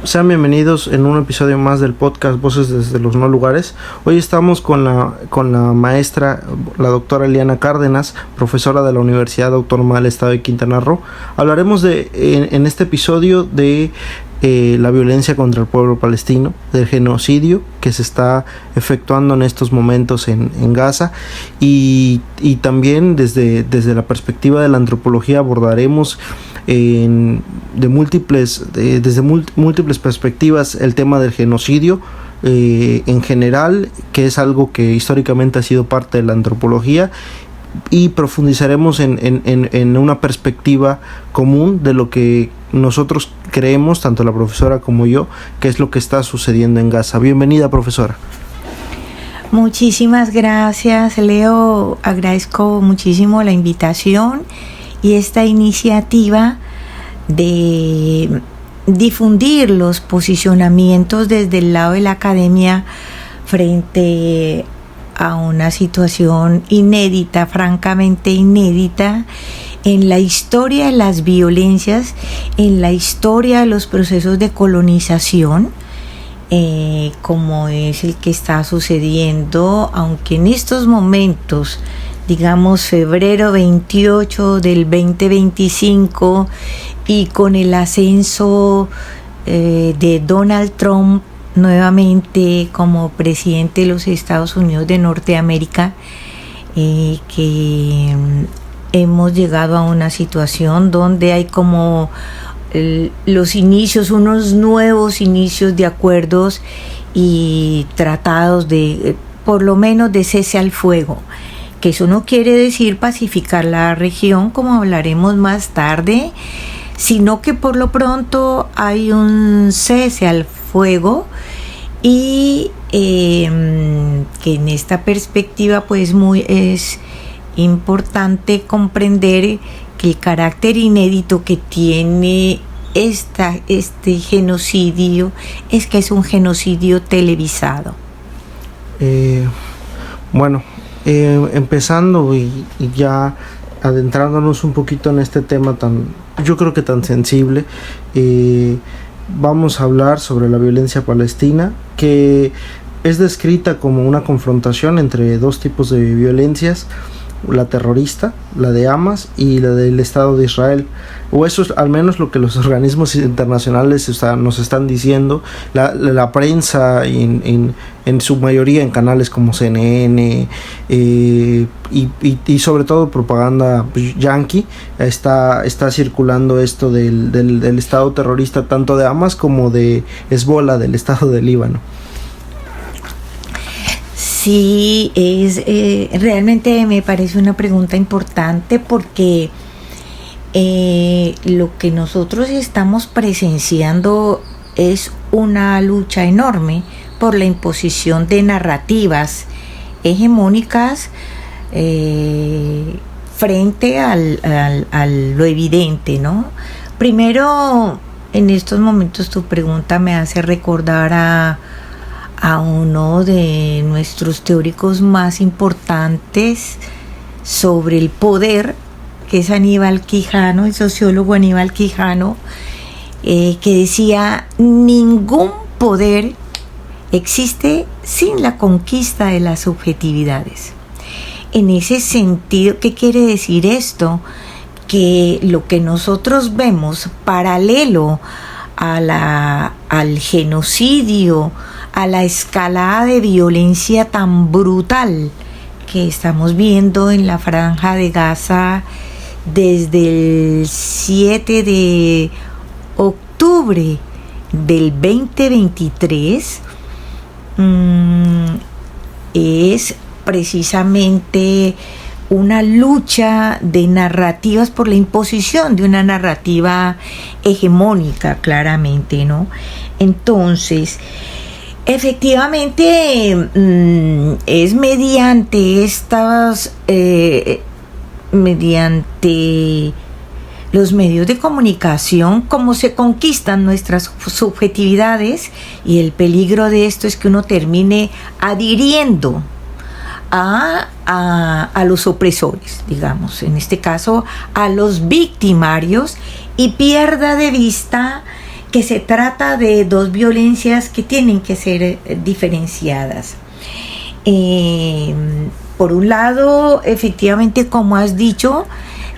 Sean bienvenidos en un episodio más del podcast Voces desde los No Lugares. Hoy estamos con la maestra, la doctora Eliana Cárdenas, profesora de la Universidad Autónoma del Estado de Quintana Roo. Hablaremos en este episodio de la violencia contra el pueblo palestino, del genocidio que se está efectuando en estos momentos en Gaza y también desde la perspectiva de la antropología abordaremos desde múltiples perspectivas el tema del genocidio en general, que es algo que históricamente ha sido parte de la antropología, y profundizaremos en una perspectiva común de lo que nosotros creemos, tanto la profesora como yo, que es lo que está sucediendo en Gaza. Bienvenida, profesora. Muchísimas gracias, Leo. Agradezco muchísimo la invitación y esta iniciativa de difundir los posicionamientos desde el lado de la academia frente a una situación inédita, francamente inédita, en la historia de las violencias, en la historia de los procesos de colonización, como es el que está sucediendo, aunque en estos momentos, digamos febrero 28 del 2025, y con el ascenso de Donald Trump nuevamente como presidente de los Estados Unidos de Norteamérica, que hemos llegado a una situación donde hay como los inicios, unos nuevos inicios de acuerdos y tratados de, por lo menos, de cese al fuego, que eso no quiere decir pacificar la región, como hablaremos más tarde, sino que por lo pronto hay un cese al fuego y que en esta perspectiva pues es importante comprender que el carácter inédito que tiene este genocidio es que es un genocidio televisado. Empezando y ya adentrándonos un poquito en este tema yo creo que tan sensible, vamos a hablar sobre la violencia palestina, que es descrita como una confrontación entre dos tipos de violencias: la terrorista, la de Hamas, y la del Estado de Israel, o eso es al menos lo que los organismos internacionales nos están diciendo, la prensa en su mayoría en canales como CNN y sobre todo propaganda yanqui está circulando esto del Estado terrorista, tanto de Hamas como de Hezbollah, del Estado de Líbano. Sí, realmente me parece una pregunta importante porque lo que nosotros estamos presenciando es una lucha enorme por la imposición de narrativas hegemónicas frente a lo evidente, ¿no? Primero, en estos momentos tu pregunta me hace recordar a uno de nuestros teóricos más importantes sobre el poder, que es Aníbal Quijano, el sociólogo Aníbal Quijano, que decía: ningún poder existe sin la conquista de las subjetividades. En ese sentido, ¿qué quiere decir esto? Que lo que nosotros vemos paralelo al genocidio, a la escalada de violencia tan brutal que estamos viendo en la franja de Gaza desde el 7 de octubre del 2023, es precisamente una lucha de narrativas por la imposición de una narrativa hegemónica, claramente, ¿no? Entonces, efectivamente, es mediante los medios de comunicación como se conquistan nuestras subjetividades, y el peligro de esto es que uno termine adhiriendo a los opresores, digamos, en este caso a los victimarios, y pierda de vista que se trata de dos violencias que tienen que ser diferenciadas. Por un lado, efectivamente, como has dicho,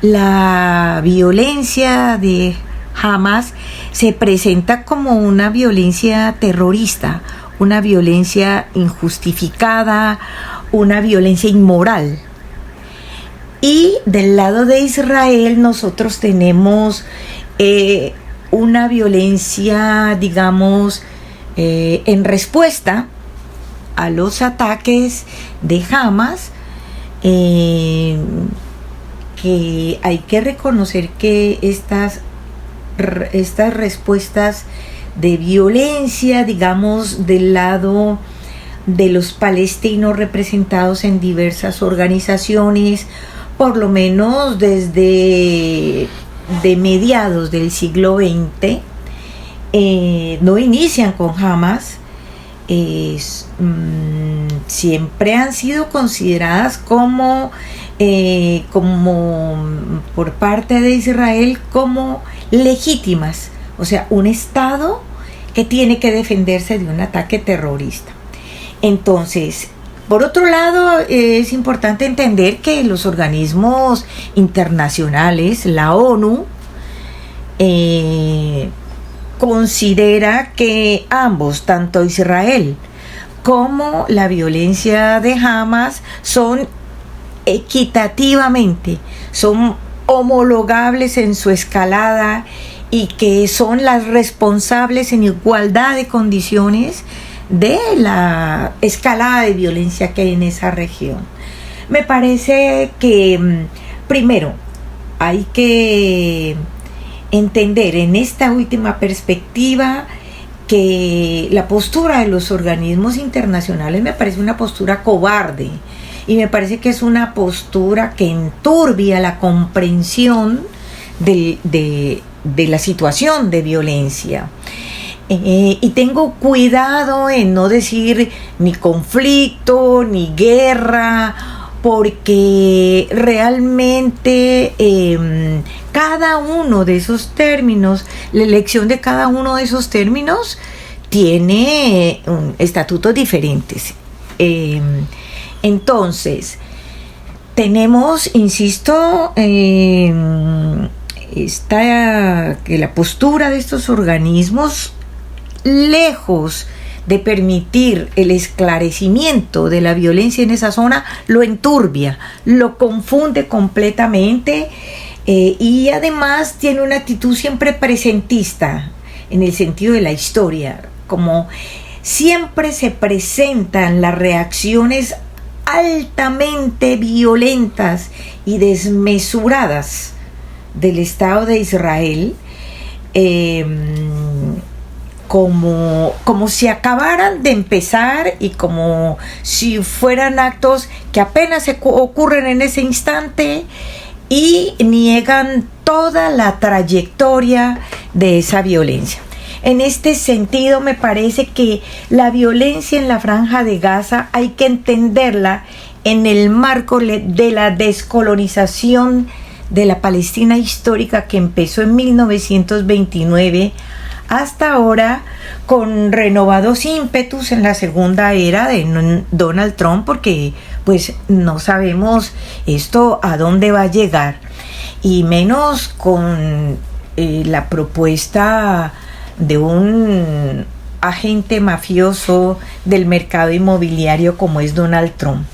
la violencia de Hamas se presenta como una violencia terrorista, una violencia injustificada, una violencia inmoral. Y del lado de Israel nosotros tenemos una violencia, digamos, en respuesta a los ataques de Hamas, que hay que reconocer que estas respuestas de violencia, digamos, del lado de los palestinos representados en diversas organizaciones, por lo menos desde de mediados del siglo XX, no inician con Hamas, siempre han sido consideradas como por parte de Israel como legítimas, o sea, un Estado que tiene que defenderse de un ataque terrorista. Entonces, por otro lado, es importante entender que los organismos internacionales, la ONU, considera que ambos, tanto Israel como la violencia de Hamas, son equitativamente, son homologables en su escalada y que son las responsables en igualdad de condiciones de la escalada de violencia que hay en esa región. Me parece que primero hay que entender en esta última perspectiva que la postura de los organismos internacionales me parece una postura cobarde y me parece que es una postura que enturbia la comprensión de la situación de violencia. Y tengo cuidado en no decir ni conflicto ni guerra, porque realmente cada uno de esos términos, la elección de cada uno de esos términos tiene estatutos diferentes. Entonces, tenemos, insisto, que la postura de estos organismos, lejos de permitir el esclarecimiento de la violencia en esa zona, lo enturbia, lo confunde completamente, y además tiene una actitud siempre presentista en el sentido de la historia, como siempre se presentan las reacciones altamente violentas y desmesuradas del Estado de Israel, como si acabaran de empezar y como si fueran actos que apenas ocurren en ese instante, y niegan toda la trayectoria de esa violencia. En este sentido, me parece que la violencia en la Franja de Gaza hay que entenderla en el marco de la descolonización de la Palestina histórica, que empezó en 1929 hasta ahora, con renovados ímpetus en la segunda era de Donald Trump, porque pues no sabemos esto a dónde va a llegar, y menos con la propuesta de un agente mafioso del mercado inmobiliario como es Donald Trump.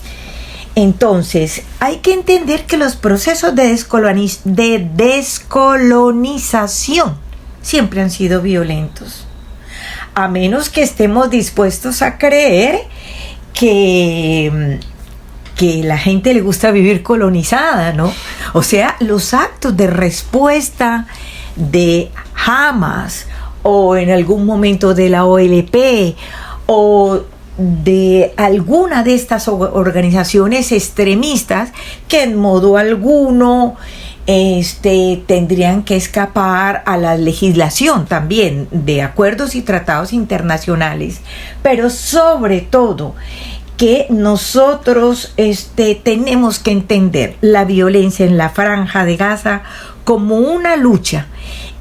Entonces, hay que entender que los procesos de descolonización siempre han sido violentos, a menos que estemos dispuestos a creer que la gente le gusta vivir colonizada, ¿no? O sea, los actos de respuesta de Hamas, o en algún momento de la OLP, o de alguna de estas organizaciones extremistas, que en modo alguno tendrían que escapar a la legislación también de acuerdos y tratados internacionales, pero sobre todo que nosotros tenemos que entender la violencia en la Franja de Gaza como una lucha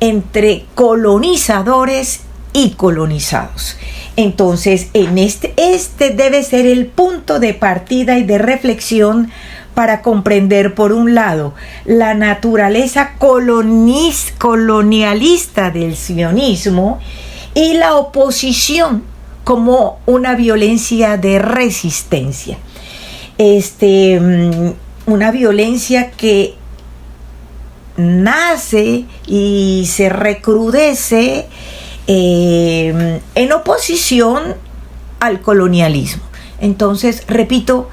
entre colonizadores y colonizados. Entonces, en este debe ser el punto de partida y de reflexión para comprender, por un lado, la naturaleza colonialista del sionismo y la oposición como una violencia de resistencia. Una violencia que nace y se recrudece en oposición al colonialismo. Entonces, repito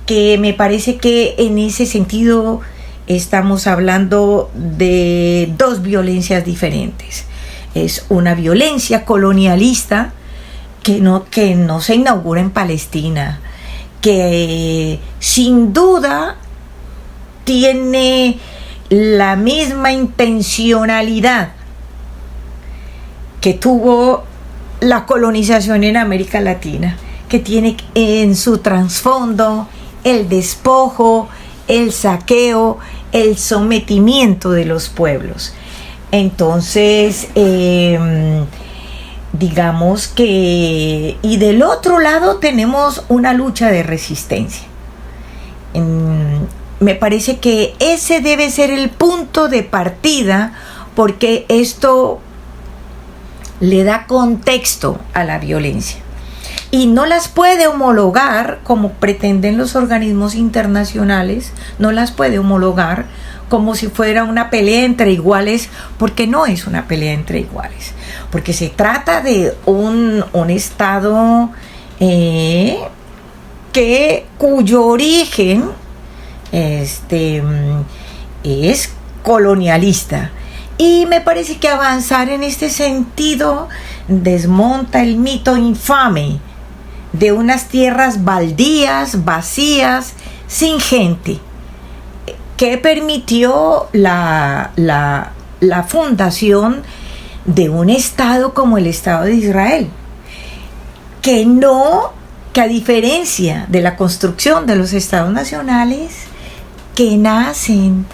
que me parece que en ese sentido estamos hablando de dos violencias diferentes. Es una violencia colonialista que no se inaugura en Palestina, que sin duda tiene la misma intencionalidad que tuvo la colonización en América Latina, que tiene en su trasfondo el despojo, el saqueo, el sometimiento de los pueblos. Entonces, digamos que, y del otro lado tenemos una lucha de resistencia. Me parece que ese debe ser el punto de partida, porque esto le da contexto a la violencia y no las puede homologar como pretenden los organismos internacionales, no las puede homologar como si fuera una pelea entre iguales, porque no es una pelea entre iguales, porque se trata de un Estado cuyo origen es colonialista. Y me parece que avanzar en este sentido desmonta el mito infame de unas tierras baldías, vacías, sin gente, que permitió la fundación de un Estado como el Estado de Israel, que a diferencia de la construcción de los Estados nacionales que nacen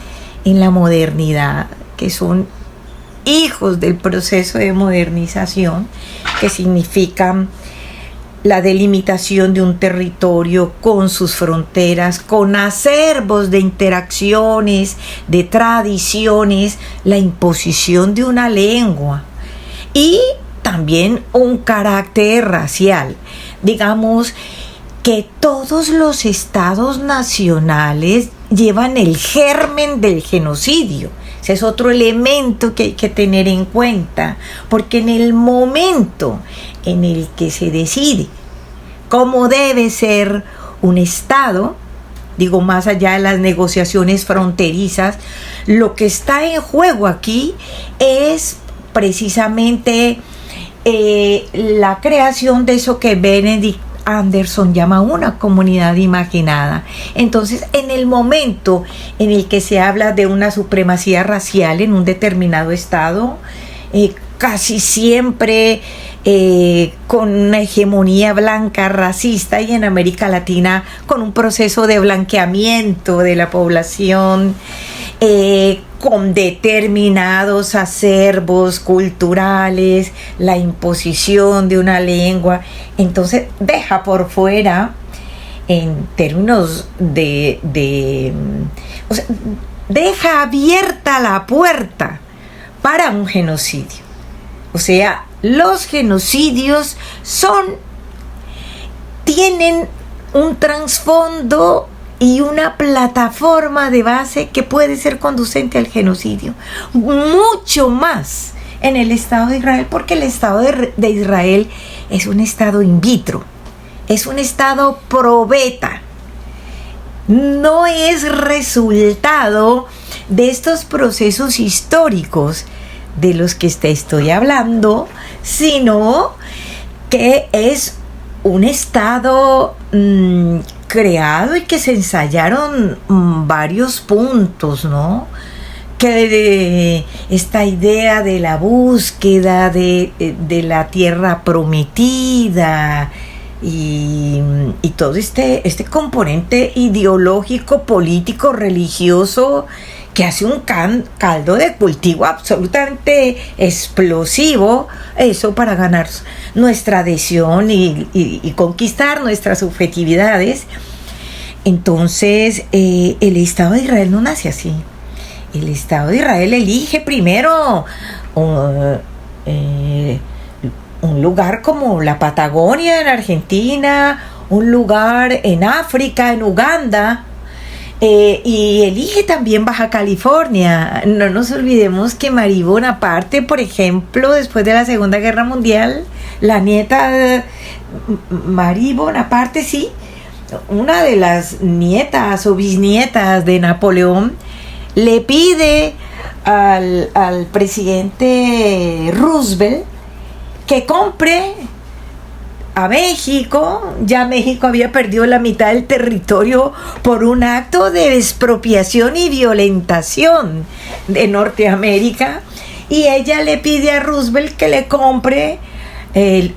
en la modernidad, que son hijos del proceso de modernización, que significan la delimitación de un territorio con sus fronteras, con acervos de interacciones, de tradiciones, la imposición de una lengua y también un carácter racial. Digamos que todos los estados nacionales llevan el germen del genocidio. Ese es otro elemento que hay que tener en cuenta, porque en el momento en el que se decide cómo debe ser un Estado, digo, más allá de las negociaciones fronterizas, lo que está en juego aquí es precisamente la creación de eso que Benedict Anderson llama una comunidad imaginada. Entonces, en el momento en el que se habla de una supremacía racial en un determinado estado, casi siempre con una hegemonía blanca racista, y en América Latina con un proceso de blanqueamiento de la población, con determinados acervos culturales, la imposición de una lengua, entonces deja por fuera, en términos o sea, deja abierta la puerta para un genocidio. O sea, los genocidios tienen un trasfondo y una plataforma de base que puede ser conducente al genocidio, mucho más en el Estado de Israel, porque el Estado de Israel es un Estado in vitro, es un Estado pro beta, no es resultado de estos procesos históricos de los que te estoy hablando, sino que es un Estado creado y que se ensayaron varios puntos, ¿no? Que esta idea de la búsqueda de la tierra prometida y todo este componente ideológico, político, religioso que hace un caldo de cultivo absolutamente explosivo, eso para ganar nuestra adhesión y conquistar nuestras subjetividades. Entonces, el Estado de Israel no nace así. El Estado de Israel elige primero un lugar como la Patagonia en Argentina, un lugar en África, en Uganda, y elige también Baja California. No nos olvidemos que Marie Bonaparte, por ejemplo, después de la Segunda Guerra Mundial, la nieta Marie Bonaparte, sí, una de las nietas o bisnietas de Napoleón, le pide al presidente Roosevelt que compre a México. Ya México había perdido la mitad del territorio por un acto de expropiación y violentación de Norteamérica, y ella le pide a Roosevelt que le compre el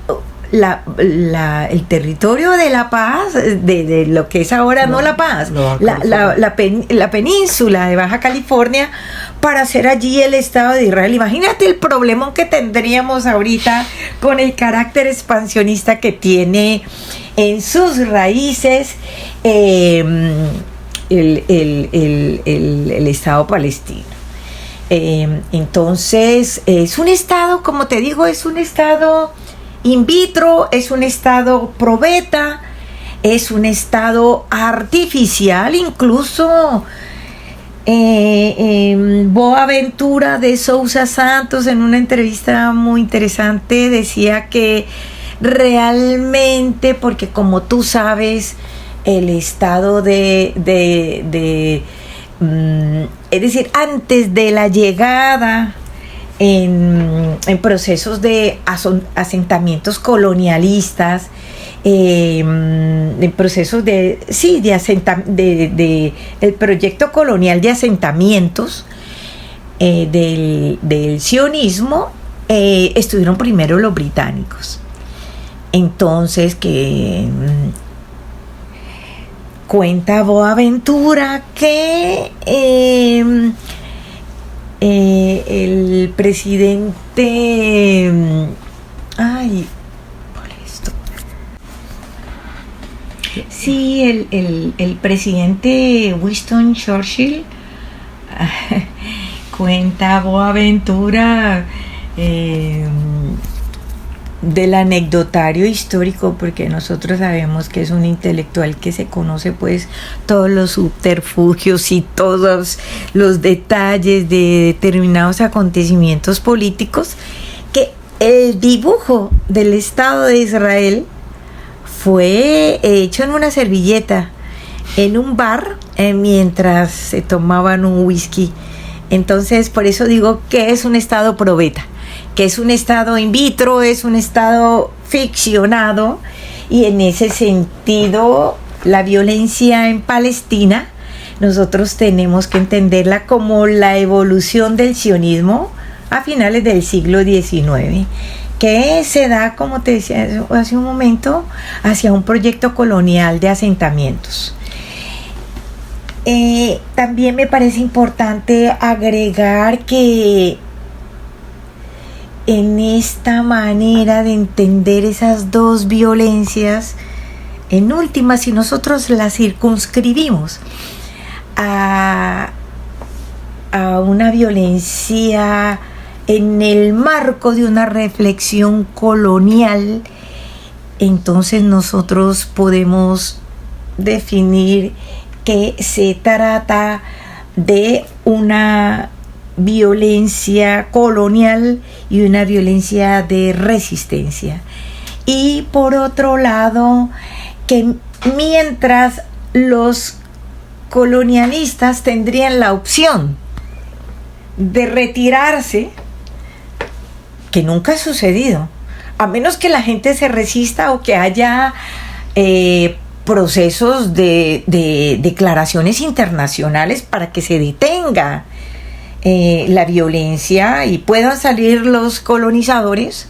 territorio de La Paz, de lo que es ahora no La Paz, la península de Baja California, para hacer allí el Estado de Israel. Imagínate el problemón que tendríamos ahorita con el carácter expansionista que tiene en sus raíces el Estado palestino. Entonces es un Estado, como te digo, es un Estado in vitro, es un Estado probeta, es un Estado artificial. Incluso Boaventura de Sousa Santos, en una entrevista muy interesante, decía que realmente, porque como tú sabes, el Estado es decir, antes de la llegada en procesos de asentamientos colonialistas, en procesos el proyecto colonial de asentamientos del sionismo, estuvieron primero los británicos. Entonces, que cuenta Boaventura que el presidente el presidente Winston Churchill, cuenta Boaventura del anecdotario histórico, porque nosotros sabemos que es un intelectual que se conoce pues todos los subterfugios y todos los detalles de determinados acontecimientos políticos, que el dibujo del Estado de Israel fue hecho en una servilleta en un bar mientras se tomaban un whisky. Entonces, por eso digo que es un Estado probeta, que es un Estado in vitro, es un Estado ficcionado, y en ese sentido la violencia en Palestina nosotros tenemos que entenderla como la evolución del sionismo a finales del siglo XIX, que se da, como te decía hace un momento, hacia un proyecto colonial de asentamientos. También me parece importante agregar que en esta manera de entender esas dos violencias, en última, si nosotros las circunscribimos a una violencia en el marco de una reflexión colonial, entonces nosotros podemos definir que se trata de una violencia colonial y una violencia de resistencia. Y por otro lado, que mientras los colonialistas tendrían la opción de retirarse, que nunca ha sucedido, a menos que la gente se resista o que haya procesos de declaraciones internacionales para que se detenga la violencia y puedan salir los colonizadores.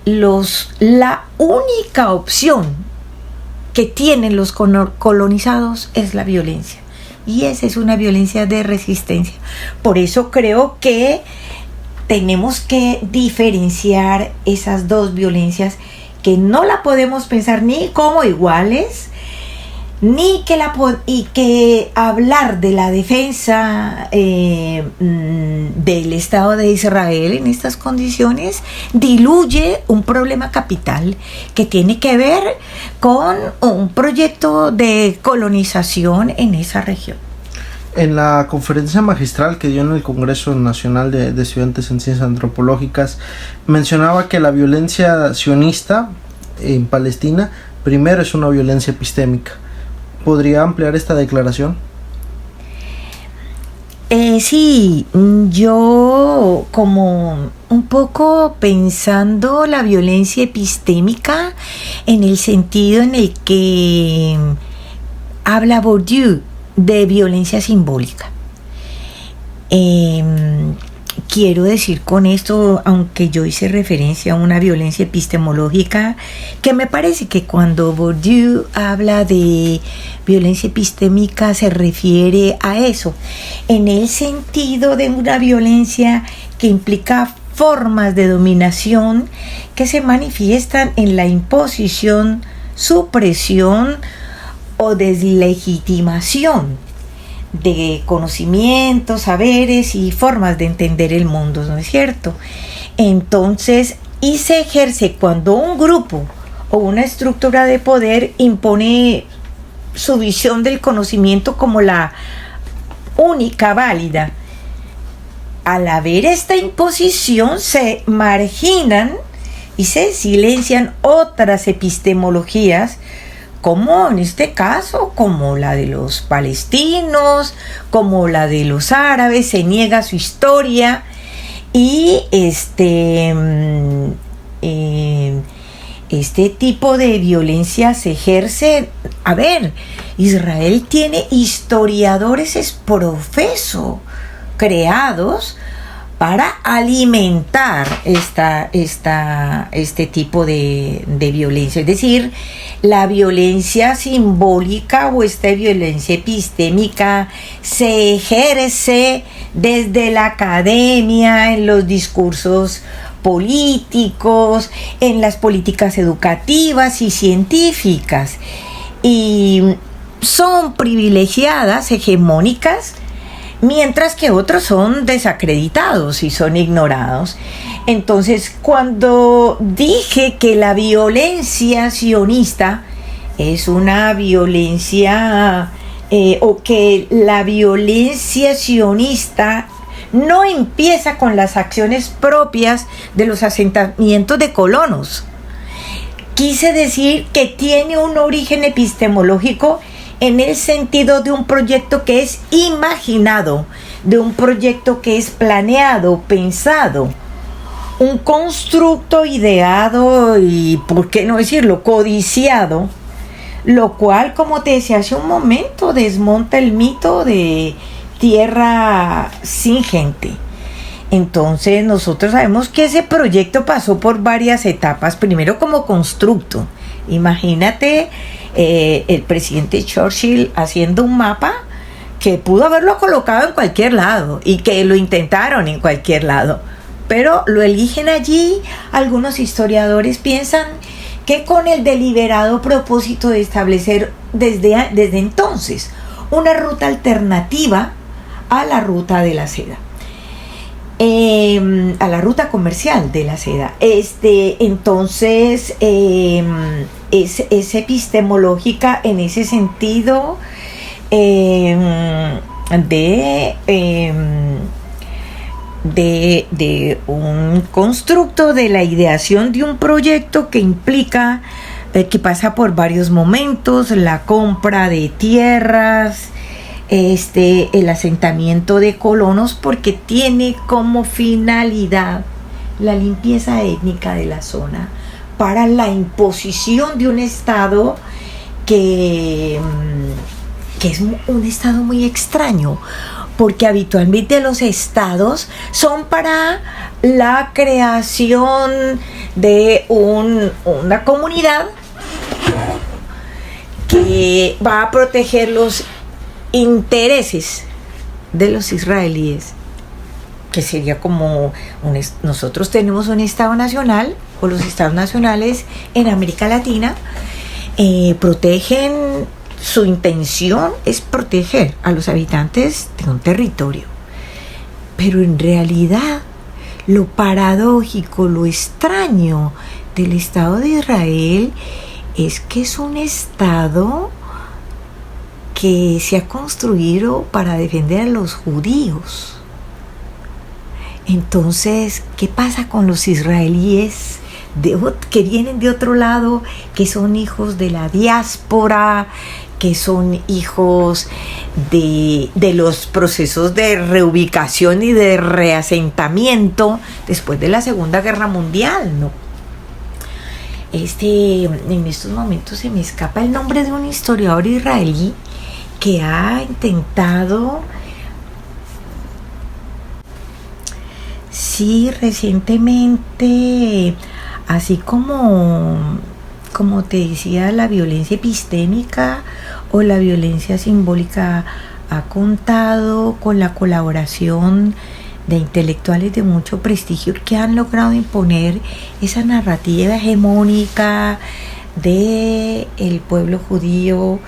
La única opción que tienen los colonizados es la violencia. y esa es una violencia de resistencia. Por eso creo que tenemos que diferenciar esas dos violencias, que no la podemos pensar ni como iguales, ni que hablar de la defensa del Estado de Israel en estas condiciones diluye un problema capital que tiene que ver con un proyecto de colonización en esa región. En la conferencia magistral que dio en el Congreso Nacional de Estudiantes en Ciencias Antropológicas, mencionaba que la violencia sionista en Palestina primero es una violencia epistémica. ¿Podría ampliar esta declaración? Sí, yo como un poco pensando la violencia epistémica en el sentido en el que habla Bourdieu de violencia simbólica. Quiero decir con esto, aunque yo hice referencia a una violencia epistemológica, que me parece que cuando Bourdieu habla de violencia epistémica se refiere a eso, en el sentido de una violencia que implica formas de dominación que se manifiestan en la imposición, supresión o deslegitimación de conocimientos, saberes y formas de entender el mundo, ¿no es cierto? Entonces, y se ejerce cuando un grupo o una estructura de poder impone su visión del conocimiento como la única válida. Al haber esta imposición se marginan y se silencian otras epistemologías, como en este caso, como la de los palestinos, como la de los árabes, se niega su historia y este tipo de violencia se ejerce. A ver, Israel tiene historiadores es profeso creados para alimentar este tipo de violencia. Es decir, la violencia simbólica o esta violencia epistémica se ejerce desde la academia, en los discursos políticos, en las políticas educativas y científicas. Y son privilegiadas, hegemónicas, mientras que otros son desacreditados y son ignorados. Entonces, cuando dije que la violencia sionista es una violencia, o que la violencia sionista no empieza con las acciones propias de los asentamientos de colonos, quise decir que tiene un origen epistemológico en el sentido de un proyecto que es imaginado, de un proyecto que es planeado, pensado, un constructo ideado y, ¿por qué no decirlo?, codiciado, lo cual, como te decía hace un momento, desmonta el mito de tierra sin gente. Entonces nosotros sabemos que ese proyecto pasó por varias etapas. Primero como constructo. Imagínate el presidente Churchill haciendo un mapa que pudo haberlo colocado en cualquier lado y que lo intentaron en cualquier lado, pero lo eligen allí. Algunos historiadores piensan que con el deliberado propósito de establecer desde entonces una ruta alternativa a la ruta de la seda, a la ruta comercial de la seda. Entonces es epistemológica en ese sentido, de un constructo de la ideación de un proyecto que implica, que pasa por varios momentos: la compra de tierras, el asentamiento de colonos, porque tiene como finalidad la limpieza étnica de la zona para la imposición de un Estado que es un Estado muy extraño, porque habitualmente los estados son para la creación de una comunidad que va a proteger los intereses de los israelíes, que sería como nosotros tenemos un Estado nacional, o los Estados nacionales en América Latina, protegen, su intención es proteger a los habitantes de un territorio, pero en realidad lo paradójico, lo extraño del Estado de Israel es que es un Estado que se ha construido para defender a los judíos. Entonces, ¿qué pasa con los israelíes que vienen de otro lado, que son hijos de la diáspora, que son hijos de los procesos de reubicación y de reasentamiento después de la Segunda Guerra Mundial, ¿no? En estos momentos se me escapa el nombre de un historiador israelí que ha intentado, sí, recientemente, así como te decía, la violencia epistémica o la violencia simbólica, ha contado con la colaboración de intelectuales de mucho prestigio que han logrado imponer esa narrativa hegemónica de el pueblo judío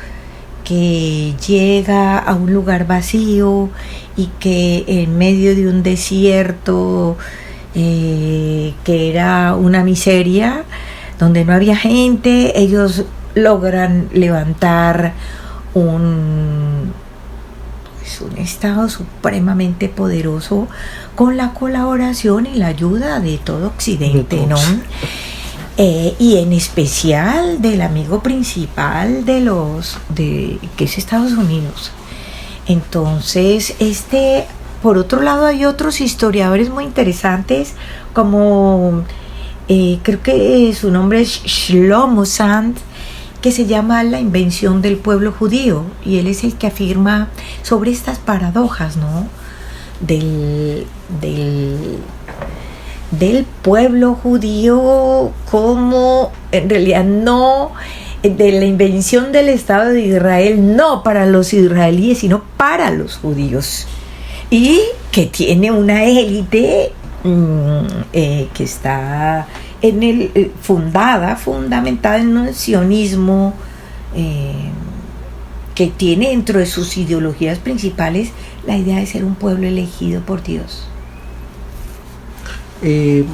que llega a un lugar vacío y que en medio de un desierto que era una miseria, donde no había gente, ellos logran levantar un Estado supremamente poderoso con la colaboración y la ayuda de todo Occidente, ¿no? Y en especial del amigo principal que es Estados Unidos. Entonces, por otro lado, hay otros historiadores muy interesantes, como creo que su nombre es Shlomo Sand, que se llama La invención del pueblo judío, y él es el que afirma sobre estas paradojas, ¿no? del pueblo judío, como en realidad no, de la invención del Estado de Israel, no para los israelíes, sino para los judíos, y que tiene una élite que está fundamentada en un sionismo que tiene dentro de sus ideologías principales la idea de ser un pueblo elegido por Dios.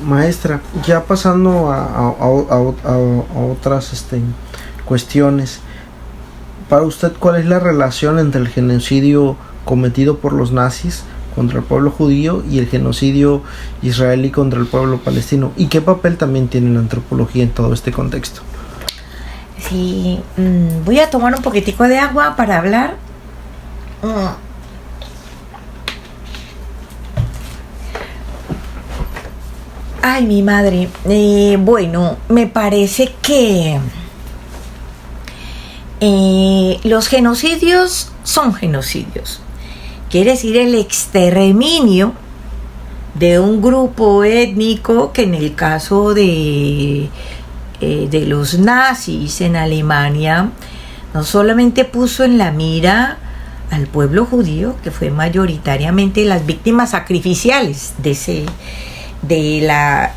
Maestra, ya pasando a otras cuestiones, para usted, ¿cuál es la relación entre el genocidio cometido por los nazis contra el pueblo judío y el genocidio israelí contra el pueblo palestino? ¿Y qué papel también tiene la antropología en todo este contexto? Sí, voy a tomar un poquitico de agua para hablar. Ay, mi madre. Bueno, me parece que los genocidios son genocidios. Quiere decir el exterminio de un grupo étnico que en el caso de los nazis en Alemania no solamente puso en la mira al pueblo judío, que fue mayoritariamente las víctimas sacrificiales del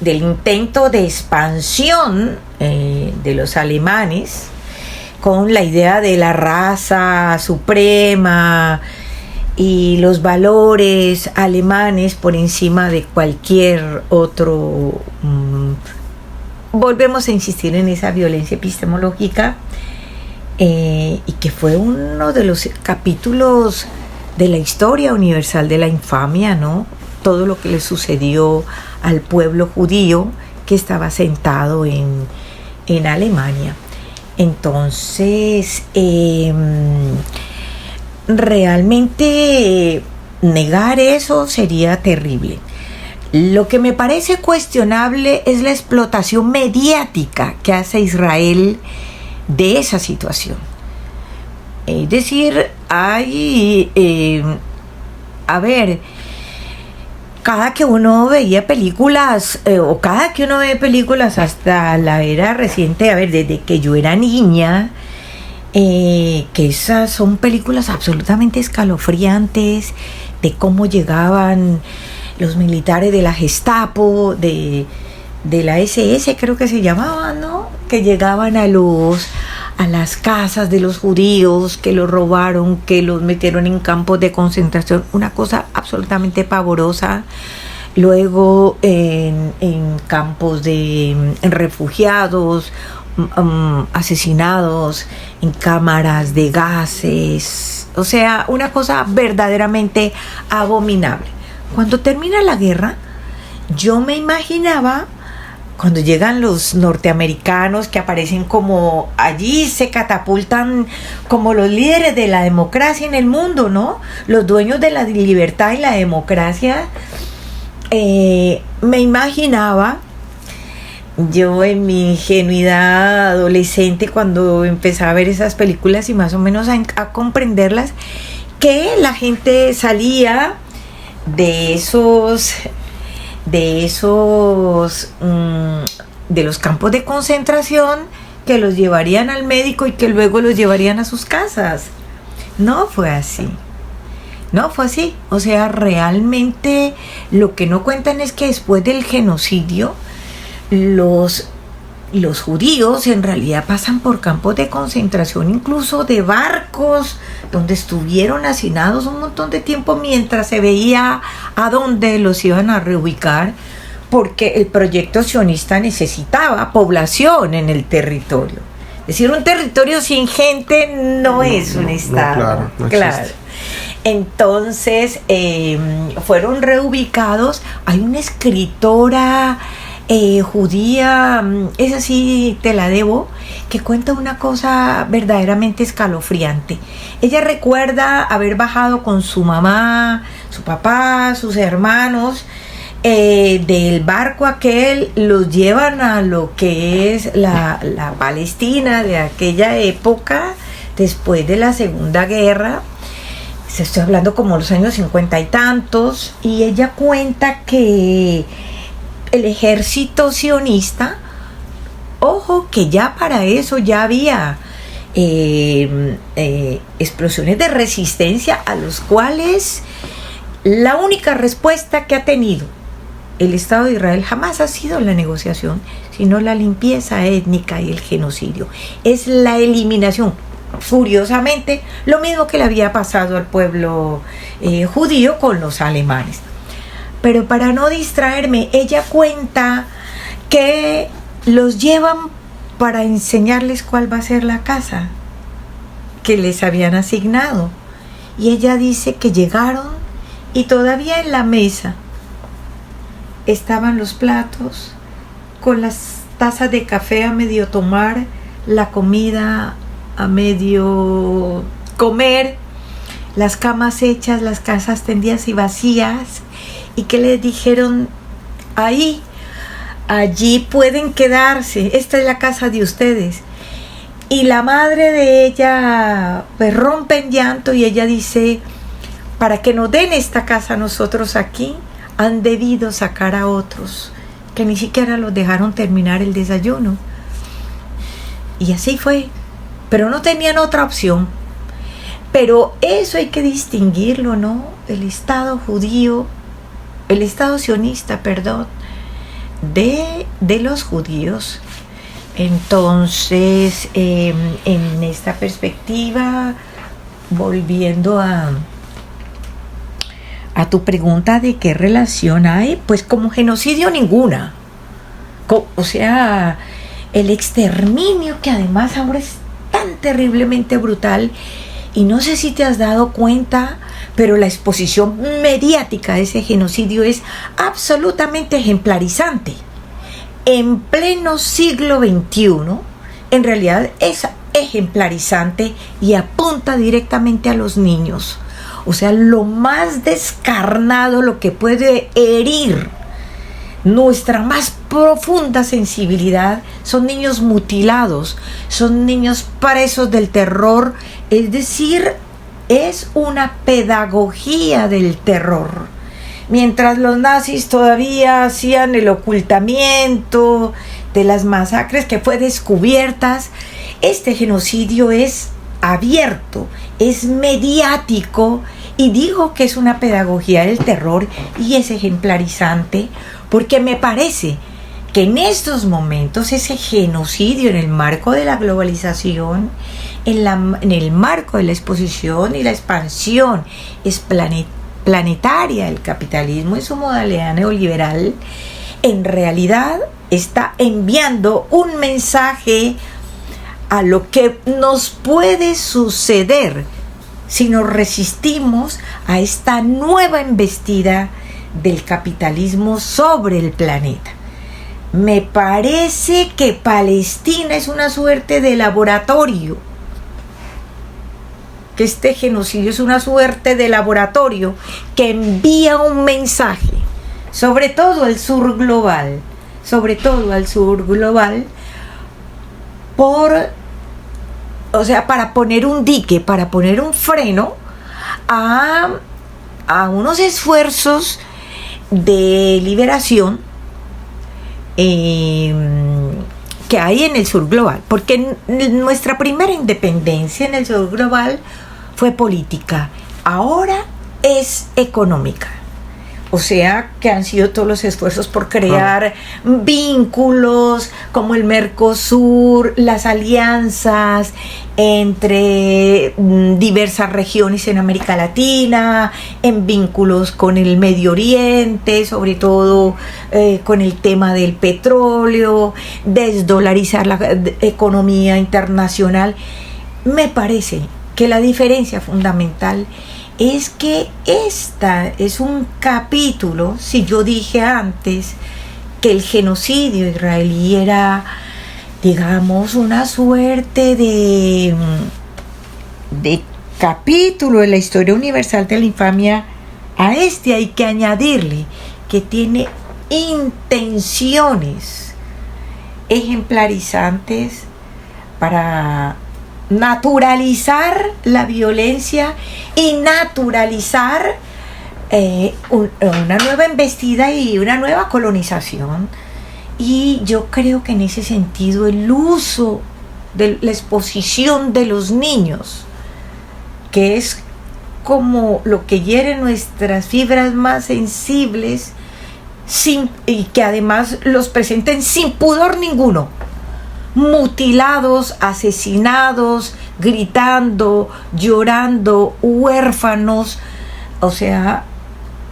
intento de expansión de los alemanes con la idea de la raza suprema y los valores alemanes por encima de cualquier otro. Volvemos a insistir en esa violencia epistemológica, y que fue uno de los capítulos de la historia universal de la infamia, ¿no? Todo lo que le sucedió al pueblo judío que estaba sentado en Alemania. Entonces, realmente negar eso sería terrible. Lo que me parece cuestionable es la explotación mediática que hace Israel de esa situación. Es decir, cada que uno veía películas, o cada que uno ve películas hasta la era reciente, desde que yo era niña, que esas son películas absolutamente escalofriantes de cómo llegaban los militares de la Gestapo, de la SS creo que se llamaban, ¿no? Que llegaban a las casas de los judíos, que los robaron, que los metieron en campos de concentración, una cosa absolutamente pavorosa. Luego en campos de refugiados, asesinados, en cámaras de gases, o sea, una cosa verdaderamente abominable. Cuando termina la guerra, yo me imaginaba cuando llegan los norteamericanos que aparecen como allí, se catapultan como los líderes de la democracia en el mundo, ¿no? Los dueños de la libertad y la democracia. Me imaginaba yo en mi ingenuidad adolescente, cuando empecé a ver esas películas y más o menos a comprenderlas, que la gente salía de los campos de concentración, que los llevarían al médico y que luego los llevarían a sus casas. No fue así. No fue así. O sea, realmente lo que no cuentan es que después del genocidio, los judíos en realidad pasan por campos de concentración, incluso de barcos, donde estuvieron hacinados un montón de tiempo mientras se veía a dónde los iban a reubicar, porque el proyecto sionista necesitaba población en el territorio. Es decir, un territorio sin gente no es un estado. Claro. Entonces fueron reubicados. Hay una escritora judía, esa sí te la debo, que cuenta una cosa verdaderamente escalofriante. Ella recuerda haber bajado con su mamá, su papá, sus hermanos del barco aquel, los llevan a lo que es la Palestina de aquella época, después de la Segunda Guerra. Se estoy hablando como los años 50 y tantos, y ella cuenta que el ejército sionista, ojo que ya para eso ya había explosiones de resistencia, a los cuales la única respuesta que ha tenido el Estado de Israel jamás ha sido la negociación, sino la limpieza étnica y el genocidio. Es la eliminación. Furiosamente, lo mismo que le había pasado al pueblo judío con los alemanes. Pero para no distraerme, ella cuenta que los llevan para enseñarles cuál va a ser la casa que les habían asignado. Y ella dice que llegaron y todavía en la mesa estaban los platos con las tazas de café a medio tomar, la comida a medio comer, las camas hechas, las casas tendidas y vacías, y que les dijeron: allí pueden quedarse, esta es la casa de ustedes. Y la madre de ella pues rompe en llanto y ella dice: para que nos den esta casa a nosotros aquí, han debido sacar a otros que ni siquiera los dejaron terminar el desayuno. Y así fue, pero no tenían otra opción. Pero eso hay que distinguirlo, ¿no? El Estado judío, el Estado sionista, perdón, de los judíos. Entonces, en esta perspectiva, volviendo a tu pregunta de qué relación hay, pues como genocidio ninguna. O sea, el exterminio, que además ahora es tan terriblemente brutal, y no sé si te has dado cuenta, pero la exposición mediática de ese genocidio es absolutamente ejemplarizante. En pleno siglo XXI, en realidad es ejemplarizante y apunta directamente a los niños. O sea, lo más descarnado, lo que puede herir nuestra más profunda sensibilidad, son niños mutilados, son niños presos del terror. Es decir, es una pedagogía del terror. Mientras los nazis todavía hacían el ocultamiento de las masacres que fue descubiertas, este genocidio es abierto, es mediático, y digo que es una pedagogía del terror y es ejemplarizante, porque me parece que en estos momentos ese genocidio en el marco de la globalización, en el marco de la exposición y la expansión planetaria del capitalismo y su modalidad neoliberal, en realidad está enviando un mensaje a lo que nos puede suceder si nos resistimos a esta nueva embestida del capitalismo sobre el planeta. Me parece que Palestina es una suerte de laboratorio, que este genocidio es una suerte de laboratorio que envía un mensaje, sobre todo al sur global, para poner un dique, para poner un freno a unos esfuerzos de liberación que hay en el sur global, porque nuestra primera independencia en el sur global fue política, ahora es económica. O sea que han sido todos los esfuerzos por crear vínculos como el Mercosur, las alianzas entre diversas regiones en América Latina, en vínculos con el Medio Oriente, sobre todo con el tema del petróleo, desdolarizar la economía internacional. Me parece que la diferencia fundamental es que esta es un capítulo. Si yo dije antes que el genocidio israelí era, digamos, una suerte de capítulo de la historia universal de la infamia, a este hay que añadirle que tiene intenciones ejemplarizantes para naturalizar la violencia y naturalizar una nueva embestida y una nueva colonización. Y yo creo que en ese sentido el uso de la exposición de los niños, que es como lo que hiere nuestras fibras más sensibles, y que además los presenten sin pudor ninguno, mutilados, asesinados, gritando, llorando, huérfanos. O sea,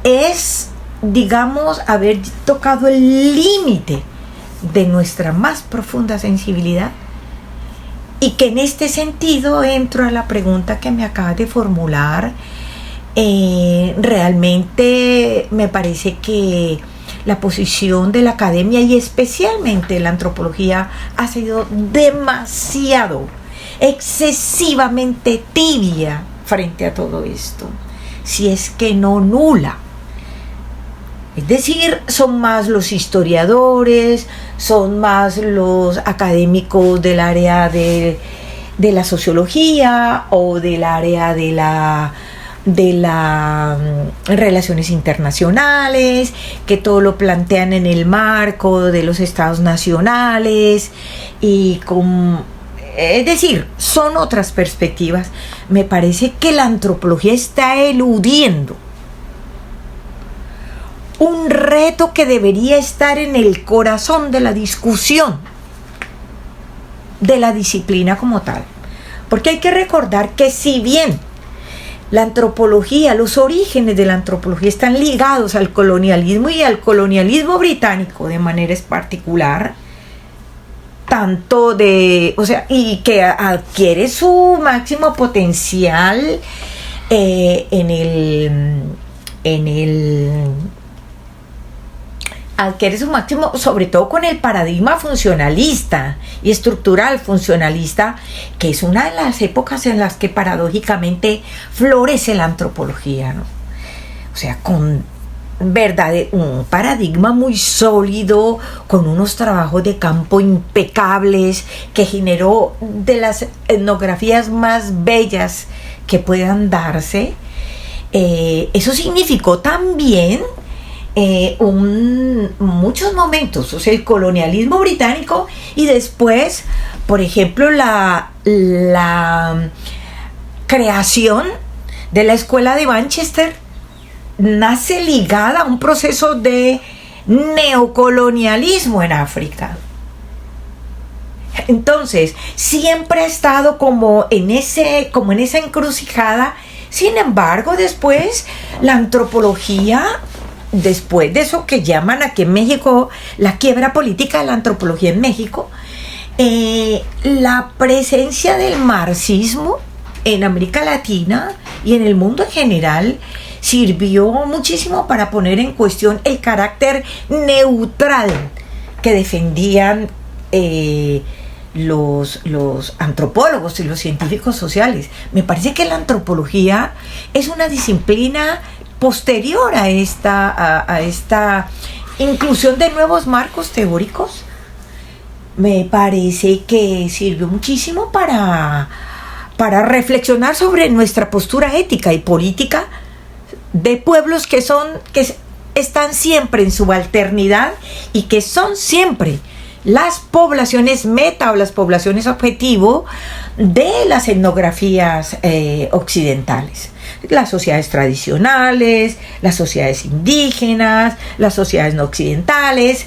es, digamos, haber tocado el límite de nuestra más profunda sensibilidad, y que en este sentido entro a la pregunta que me acabas de formular. Realmente me parece que la posición de la academia y especialmente la antropología ha sido demasiado, excesivamente tibia frente a todo esto, si es que no nula. Es decir, son más los historiadores, son más los académicos del área de la sociología o del área de las relaciones internacionales, que todo lo plantean en el marco de los estados nacionales, y es decir, son otras perspectivas. Me parece que la antropología está eludiendo un reto que debería estar en el corazón de la discusión de la disciplina como tal, porque hay que recordar que si bien la antropología, los orígenes de la antropología están ligados al colonialismo y al colonialismo británico de manera particular, y que adquiere su máximo potencial adquiere su máximo, sobre todo con el paradigma funcionalista y estructural funcionalista, que es una de las épocas en las que paradójicamente florece la antropología, ¿no? O sea, con un paradigma muy sólido, con unos trabajos de campo impecables, que generó de las etnografías más bellas que puedan darse. Eso significó también muchos momentos, o sea, el colonialismo británico, y después, por ejemplo, creación de la escuela de Manchester nace ligada a un proceso de neocolonialismo en África. Entonces, siempre ha estado como en esa encrucijada. Sin embargo, después la antropología, después de eso que llaman aquí en México la quiebra política de la antropología en México, la presencia del marxismo en América Latina y en el mundo en general sirvió muchísimo para poner en cuestión el carácter neutral que defendían los antropólogos y los científicos sociales. Me parece que la antropología es una disciplina posterior a esta inclusión de nuevos marcos teóricos. Me parece que sirvió muchísimo para reflexionar sobre nuestra postura ética y política de pueblos que están siempre en subalternidad y que son siempre las poblaciones meta o las poblaciones objetivo de las etnografías occidentales. Las sociedades tradicionales, las sociedades indígenas, las sociedades no occidentales.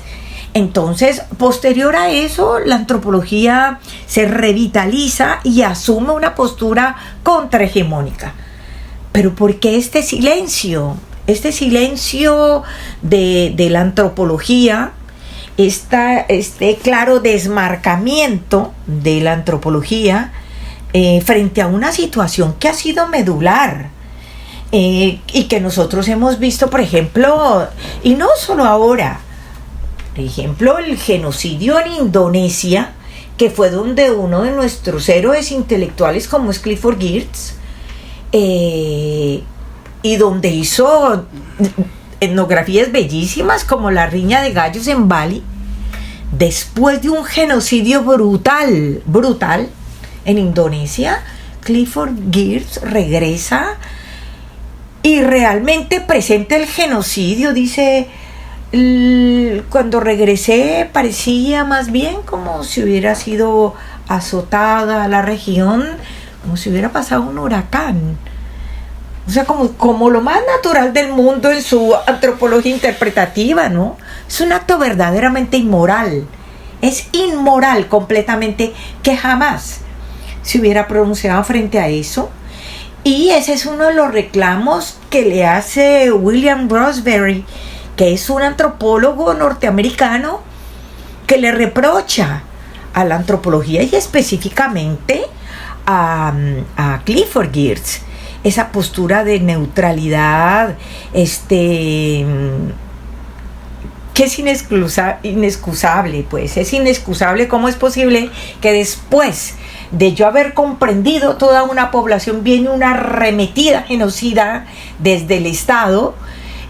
Entonces, posterior a eso, la antropología se revitaliza y asume una postura contrahegemónica. Pero ¿por qué este silencio? Este silencio de la antropología, este claro desmarcamiento de la antropología frente a una situación que ha sido medular y que nosotros hemos visto, por ejemplo, y no solo ahora, por ejemplo, el genocidio en Indonesia, que fue donde uno de nuestros héroes intelectuales como es Clifford Geertz, y donde hizo etnografías bellísimas como la riña de gallos en Bali, después de un genocidio brutal en Indonesia, Clifford Geertz regresa y realmente presenta el genocidio. Dice, cuando regresé parecía más bien como si hubiera sido azotada la región, como si hubiera pasado un huracán. O sea, como lo más natural del mundo en su antropología interpretativa, ¿no? Es un acto verdaderamente inmoral. Es inmoral completamente que jamás se hubiera pronunciado frente a eso. Y ese es uno de los reclamos que le hace William Roseberry, que es un antropólogo norteamericano que le reprocha a la antropología y específicamente a Clifford Geertz esa postura de neutralidad que es inexcusable. Pues es inexcusable. ¿Cómo es posible que después de yo haber comprendido toda una población viene una arremetida genocida desde el Estado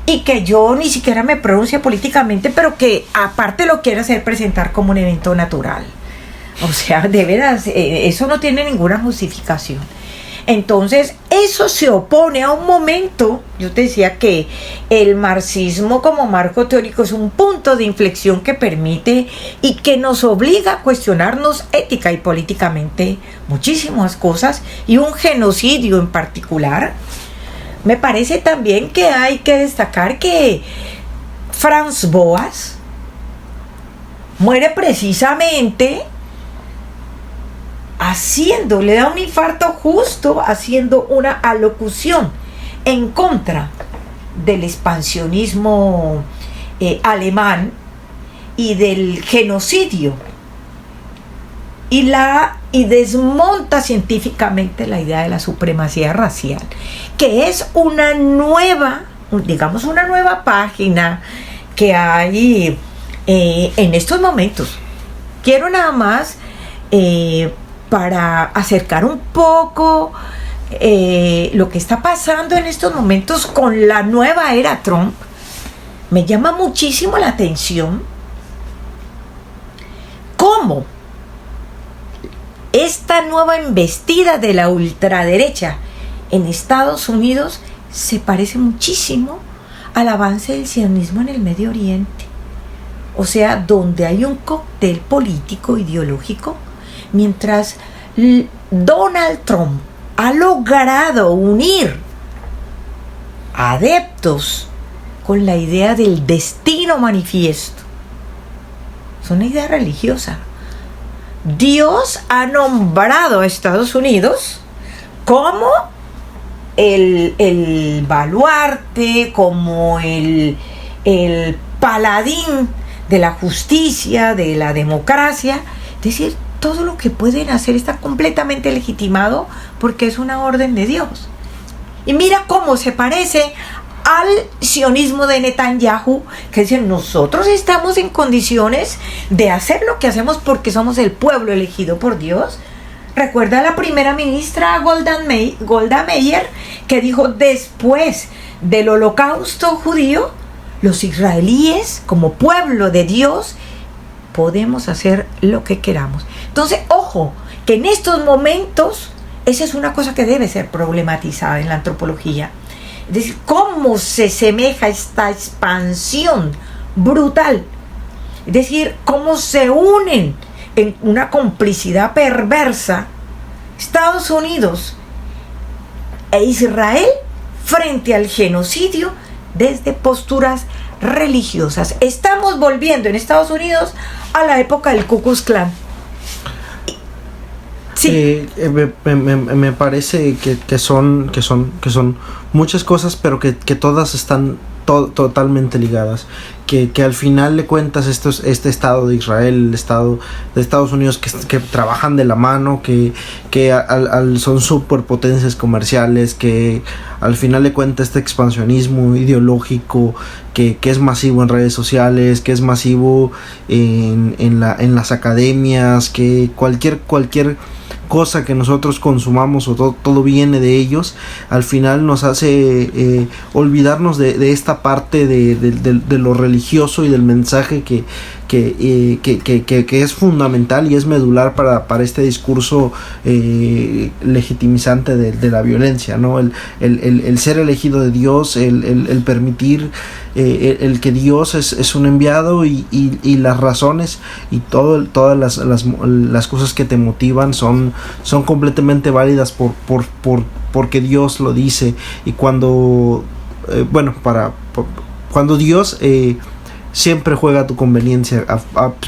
y que yo ni siquiera me pronuncie políticamente, pero que aparte lo quiera hacer presentar como un evento natural? O sea, de veras, eso no tiene ninguna justificación. Entonces, eso se opone a un momento. Yo te decía que el marxismo como marco teórico es un punto de inflexión que permite y que nos obliga a cuestionarnos ética y políticamente muchísimas cosas, y un genocidio en particular. Me parece también que hay que destacar que Franz Boas muere precisamente le da un infarto justo haciendo una alocución en contra del expansionismo alemán y del genocidio, y desmonta científicamente la idea de la supremacía racial, que es una nueva página que hay en estos momentos. Quiero nada más para acercar un poco lo que está pasando en estos momentos con la nueva era Trump. Me llama muchísimo la atención cómo esta nueva embestida de la ultraderecha en Estados Unidos se parece muchísimo al avance del sionismo en el Medio Oriente. O sea, donde hay un cóctel político ideológico, mientras Donald Trump ha logrado unir adeptos con la idea del destino manifiesto. Es una idea religiosa. Dios ha nombrado a Estados Unidos como el baluarte, como el paladín de la justicia, de la democracia. Es decir, todo lo que pueden hacer está completamente legitimado porque es una orden de Dios. Y mira cómo se parece al sionismo de Netanyahu, que dice: nosotros estamos en condiciones de hacer lo que hacemos porque somos el pueblo elegido por Dios. Recuerda a la primera ministra Golda Meir, que dijo: después del holocausto judío, los israelíes, como pueblo de Dios, podemos hacer lo que queramos. Entonces, ojo, que en estos momentos esa es una cosa que debe ser problematizada en la antropología. Es decir, cómo se semeja esta expansión brutal. Es decir, cómo se unen en una complicidad perversa Estados Unidos e Israel frente al genocidio desde posturas religiosas. Estamos volviendo en Estados Unidos a la época del Ku Klux Klan. Sí. Me parece que son muchas cosas, pero que todas están totalmente ligadas. Que al final de cuentas este Estado de Israel, el Estado de Estados Unidos, que trabajan de la mano, que son superpotencias comerciales, que al final de cuentas este expansionismo ideológico que es masivo en redes sociales, que es masivo en las academias, que cualquier cosa que nosotros consumamos o todo viene de ellos, al final nos hace olvidarnos de esta parte de lo religioso y del mensaje que es fundamental y es medular para este discurso legitimizante de la violencia, ¿no? El ser elegido de Dios, el permitir el que Dios es un enviado y las razones y todas las cosas que te motivan son completamente válidas porque Dios lo dice. Y cuando cuando Dios siempre juega a tu conveniencia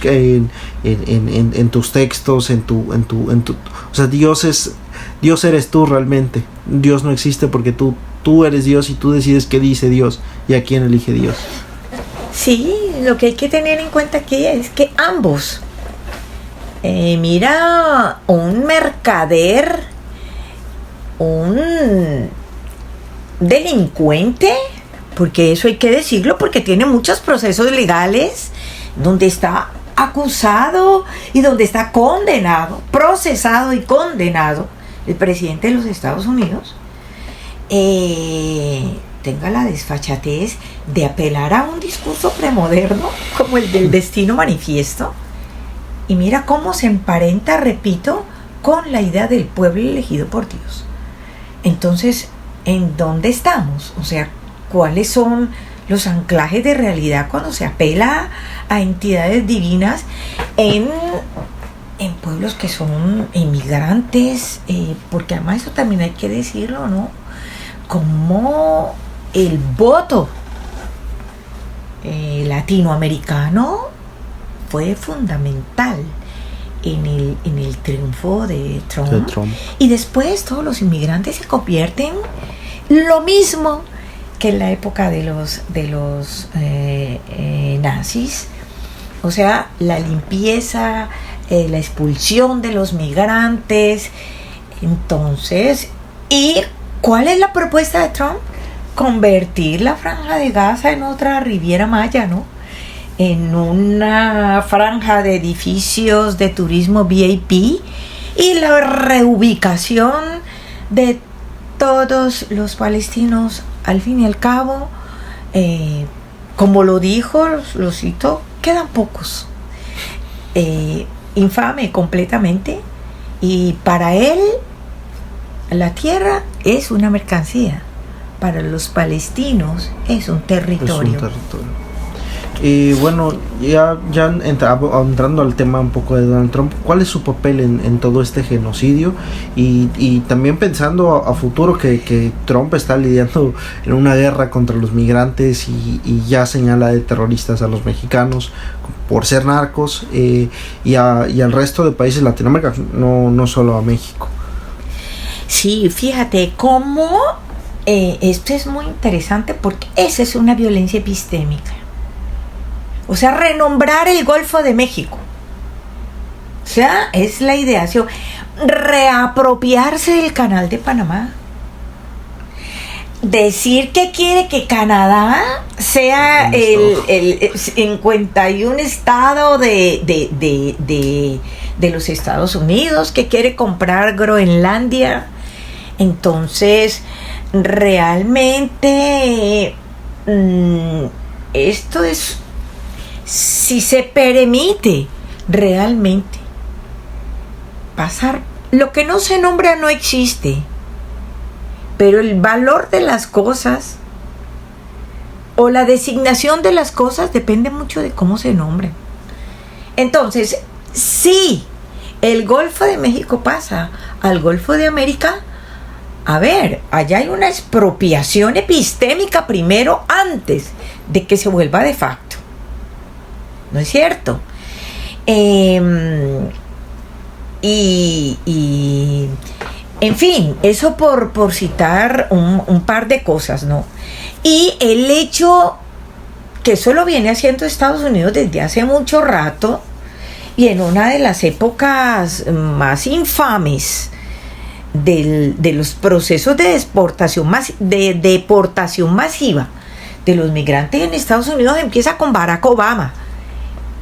en tus textos, en tu o sea, Dios eres tú realmente. Dios no existe porque tú eres Dios y tú decides qué dice Dios y a quién elige Dios. Sí, lo que hay que tener en cuenta aquí es que ambos, mira, un mercader, un delincuente, porque eso hay que decirlo, porque tiene muchos procesos legales donde está acusado y donde está condenado, procesado y condenado el presidente de los Estados Unidos, tenga la desfachatez de apelar a un discurso premoderno como el del destino manifiesto. Y mira cómo se emparenta, repito, con la idea del pueblo elegido por Dios. Entonces, ¿en dónde estamos? O sea, ¿cuáles son los anclajes de realidad cuando se apela a entidades divinas en pueblos que son inmigrantes? Porque además eso también hay que decirlo, ¿no? Como el voto latinoamericano fue fundamental en el triunfo de Trump. Y después todos los inmigrantes se convierten lo mismo que en la época de los nazis. O sea, la limpieza, la expulsión de los migrantes. Entonces, ¿y cuál es la propuesta de Trump? Convertir la Franja de Gaza en otra Riviera Maya, ¿no? En una franja de edificios de turismo VIP y la reubicación de todos los palestinos. Al fin y al cabo, como lo dijo, lo cito, quedan pocos. Infame completamente. Y para él, la tierra es una mercancía. Para los palestinos es un territorio. Bueno, entrando al tema un poco de Donald Trump, ¿cuál es su papel en todo este genocidio? Y también pensando a futuro que Trump está lidiando en una guerra contra los migrantes y ya señala de terroristas a los mexicanos por ser narcos, y al resto de países de Latinoamérica, no solo a México. Sí, fíjate cómo esto es muy interesante porque esa es una violencia epistémica. O sea, renombrar el Golfo de México. O sea, es la ideación. Reapropiarse del Canal de Panamá. Decir que quiere que Canadá sea el 51 estado de los Estados Unidos, que quiere comprar Groenlandia. Entonces, realmente, esto es... Si se permite realmente pasar, lo que no se nombra no existe, pero el valor de las cosas o la designación de las cosas depende mucho de cómo se nombren. Entonces, si el Golfo de México pasa al Golfo de América, a ver, allá hay una expropiación epistémica primero antes de que se vuelva de facto. ¿No es cierto? En fin, eso por citar un par de cosas, ¿no? Y el hecho que eso lo viene haciendo Estados Unidos desde hace mucho rato, y en una de las épocas más infames de los procesos de deportación masiva de los migrantes en Estados Unidos, empieza con Barack Obama.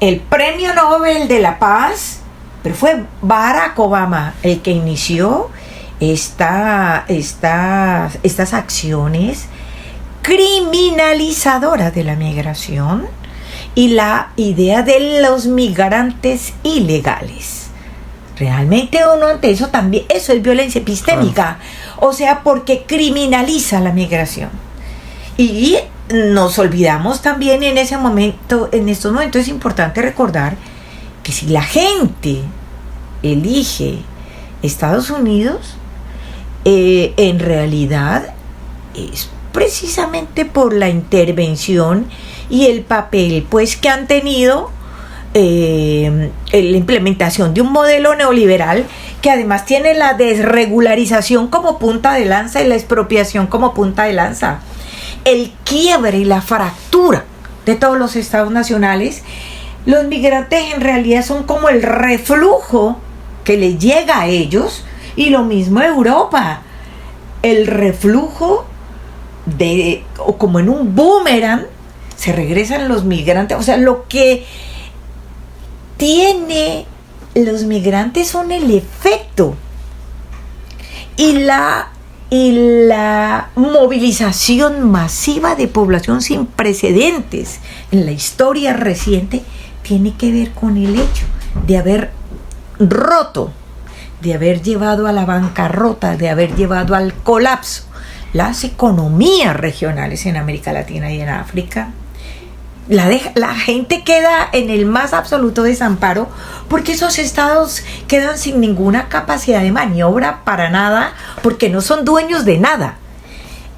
El premio Nobel de la Paz, pero fue Barack Obama el que inició estas acciones criminalizadoras de la migración y la idea de los migrantes ilegales. Realmente uno ante eso también, eso es violencia epistémica, o sea, porque criminaliza la migración. Y nos olvidamos también en estos momentos es importante recordar que si la gente elige Estados Unidos, en realidad es precisamente por la intervención y el papel pues que han tenido la implementación de un modelo neoliberal que además tiene la desregularización como punta de lanza y la expropiación como punta de lanza. El quiebre y la fractura de todos los estados nacionales. Los migrantes en realidad son como el reflujo que les llega a ellos, y lo mismo Europa, el reflujo o como en un boomerang se regresan los migrantes. O sea, lo que tiene los migrantes son el efecto y la movilización masiva de población sin precedentes en la historia reciente tiene que ver con el hecho de haber roto, de haber llevado a la bancarrota, de haber llevado al colapso las economías regionales en América Latina y en África. La gente queda en el más absoluto desamparo porque esos estados quedan sin ninguna capacidad de maniobra para nada, porque no son dueños de nada.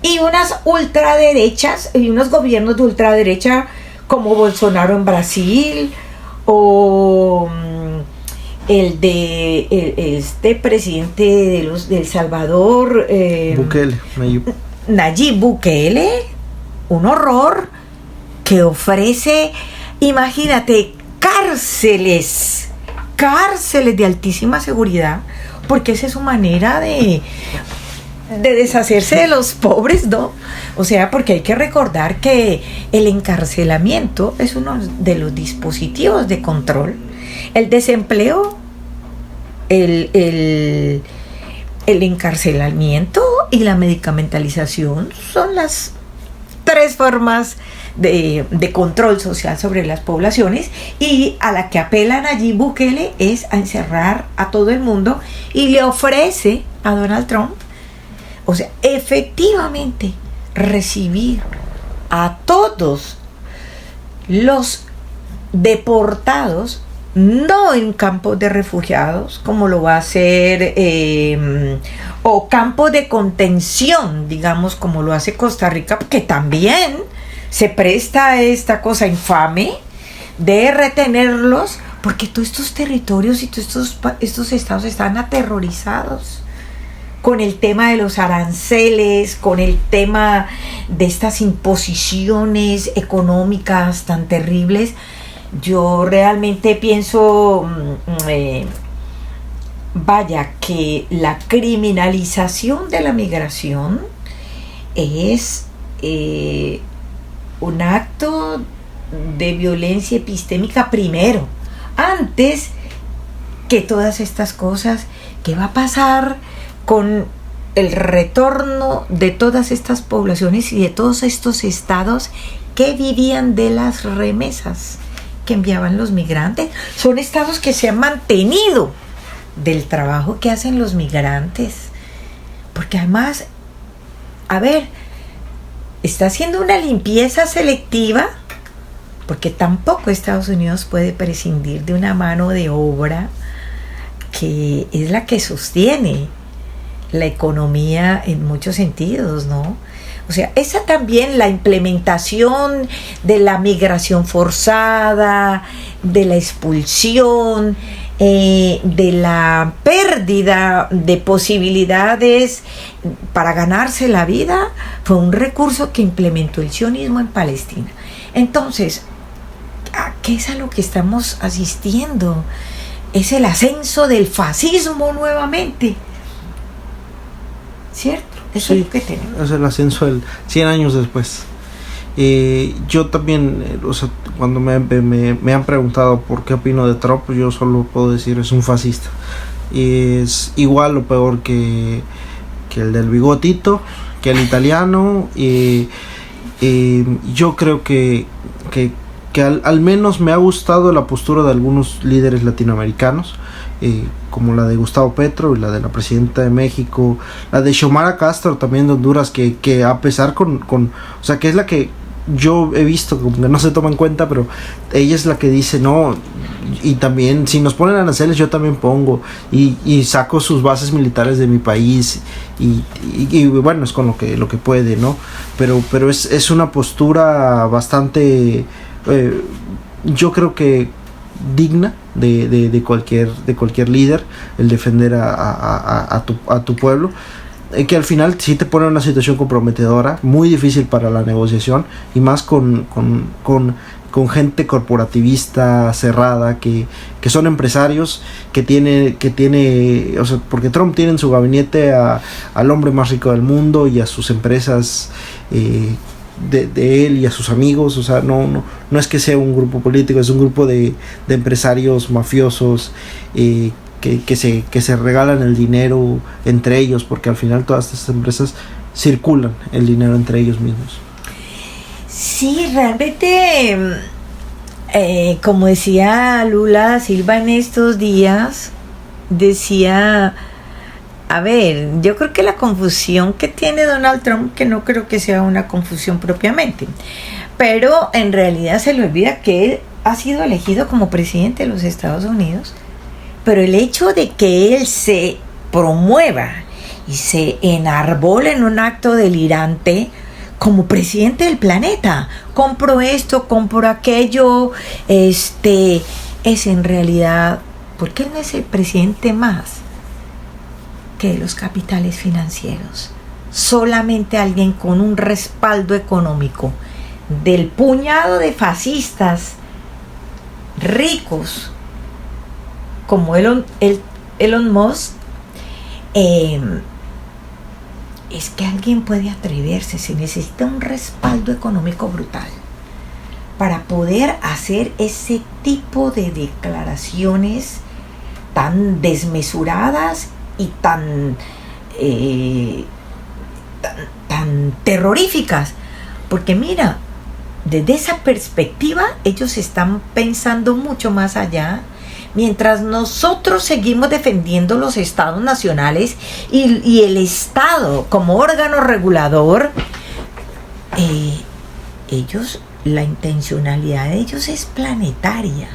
Y unas ultraderechas y unos gobiernos de ultraderecha como Bolsonaro en Brasil, o este presidente de El Salvador, Nayib Bukele, un horror, que ofrece, imagínate, cárceles de altísima seguridad, porque esa es su manera de deshacerse de los pobres, ¿no? O sea, porque hay que recordar que el encarcelamiento es uno de los dispositivos de control. El desempleo, el encarcelamiento y la medicamentalización son las tres formas de control social sobre las poblaciones, y a la que apela Nayib Bukele es a encerrar a todo el mundo, y le ofrece a Donald Trump, o sea, efectivamente recibir a todos los deportados, no en campos de refugiados, como lo va a hacer, o campos de contención, digamos, como lo hace Costa Rica, que también se presta a esta cosa infame de retenerlos, porque todos estos territorios y todos estos estados están aterrorizados con el tema de los aranceles, con el tema de estas imposiciones económicas tan terribles. Yo realmente pienso, que la criminalización de la migración es un acto de violencia epistémica primero, antes que todas estas cosas. ¿Qué va a pasar con el retorno de todas estas poblaciones y de todos estos estados que vivían de las remesas que enviaban los migrantes? Son estados que se han mantenido del trabajo que hacen los migrantes, porque además, está haciendo una limpieza selectiva, porque tampoco Estados Unidos puede prescindir de una mano de obra que es la que sostiene la economía en muchos sentidos, ¿no? O sea, esa también, la implementación de la migración forzada, de la expulsión, de la pérdida de posibilidades para ganarse la vida, fue un recurso que implementó el sionismo en Palestina. Entonces, ¿a qué es a lo que estamos asistiendo? Es el ascenso del fascismo nuevamente, ¿cierto? Eso sí, es lo que tenemos. Es el ascenso del 100 años después. Yo también, cuando me han preguntado por qué opino de Trump, yo solo puedo decir es un fascista. Es igual o peor que el del bigotito, que el italiano. Yo creo que al menos me ha gustado la postura de algunos líderes latinoamericanos, como la de Gustavo Petro y la de la presidenta de México, la de Xiomara Castro también de Honduras, que a pesar o sea, que es la que yo he visto como que no se toma en cuenta, pero ella es la que dice no, y también si nos ponen aranceles yo también pongo y saco sus bases militares de mi país y bueno, es con lo que puede, ¿no? Pero es una postura bastante yo creo que digna de cualquier líder, el defender a tu pueblo, que al final sí te pone en una situación comprometedora, muy difícil para la negociación, y más con gente corporativista cerrada, que son empresarios, que tiene, o sea, porque Trump tiene en su gabinete al hombre más rico del mundo y a sus empresas de él y a sus amigos. O sea, no es que sea un grupo político, es un grupo de empresarios mafiosos, que se regalan el dinero entre ellos, porque al final todas estas empresas circulan el dinero entre ellos mismos. Sí, realmente, como decía Lula da Silva en estos días, decía, yo creo que la confusión que tiene Donald Trump, que no creo que sea una confusión propiamente, pero en realidad se le olvida que él ha sido elegido como presidente de los Estados Unidos, pero el hecho de que él se promueva y se enarbole en un acto delirante como presidente del planeta, compro esto, compro aquello, es en realidad, porque él no es el presidente más que de los capitales financieros, solamente alguien con un respaldo económico del puñado de fascistas ricos como Elon Musk. Es que alguien puede atreverse, se necesita un respaldo económico brutal para poder hacer ese tipo de declaraciones tan desmesuradas y tan terroríficas, porque mira, desde esa perspectiva ellos están pensando mucho más allá, mientras nosotros seguimos defendiendo los estados nacionales y el Estado como órgano regulador. Ellos la intencionalidad de ellos es planetaria,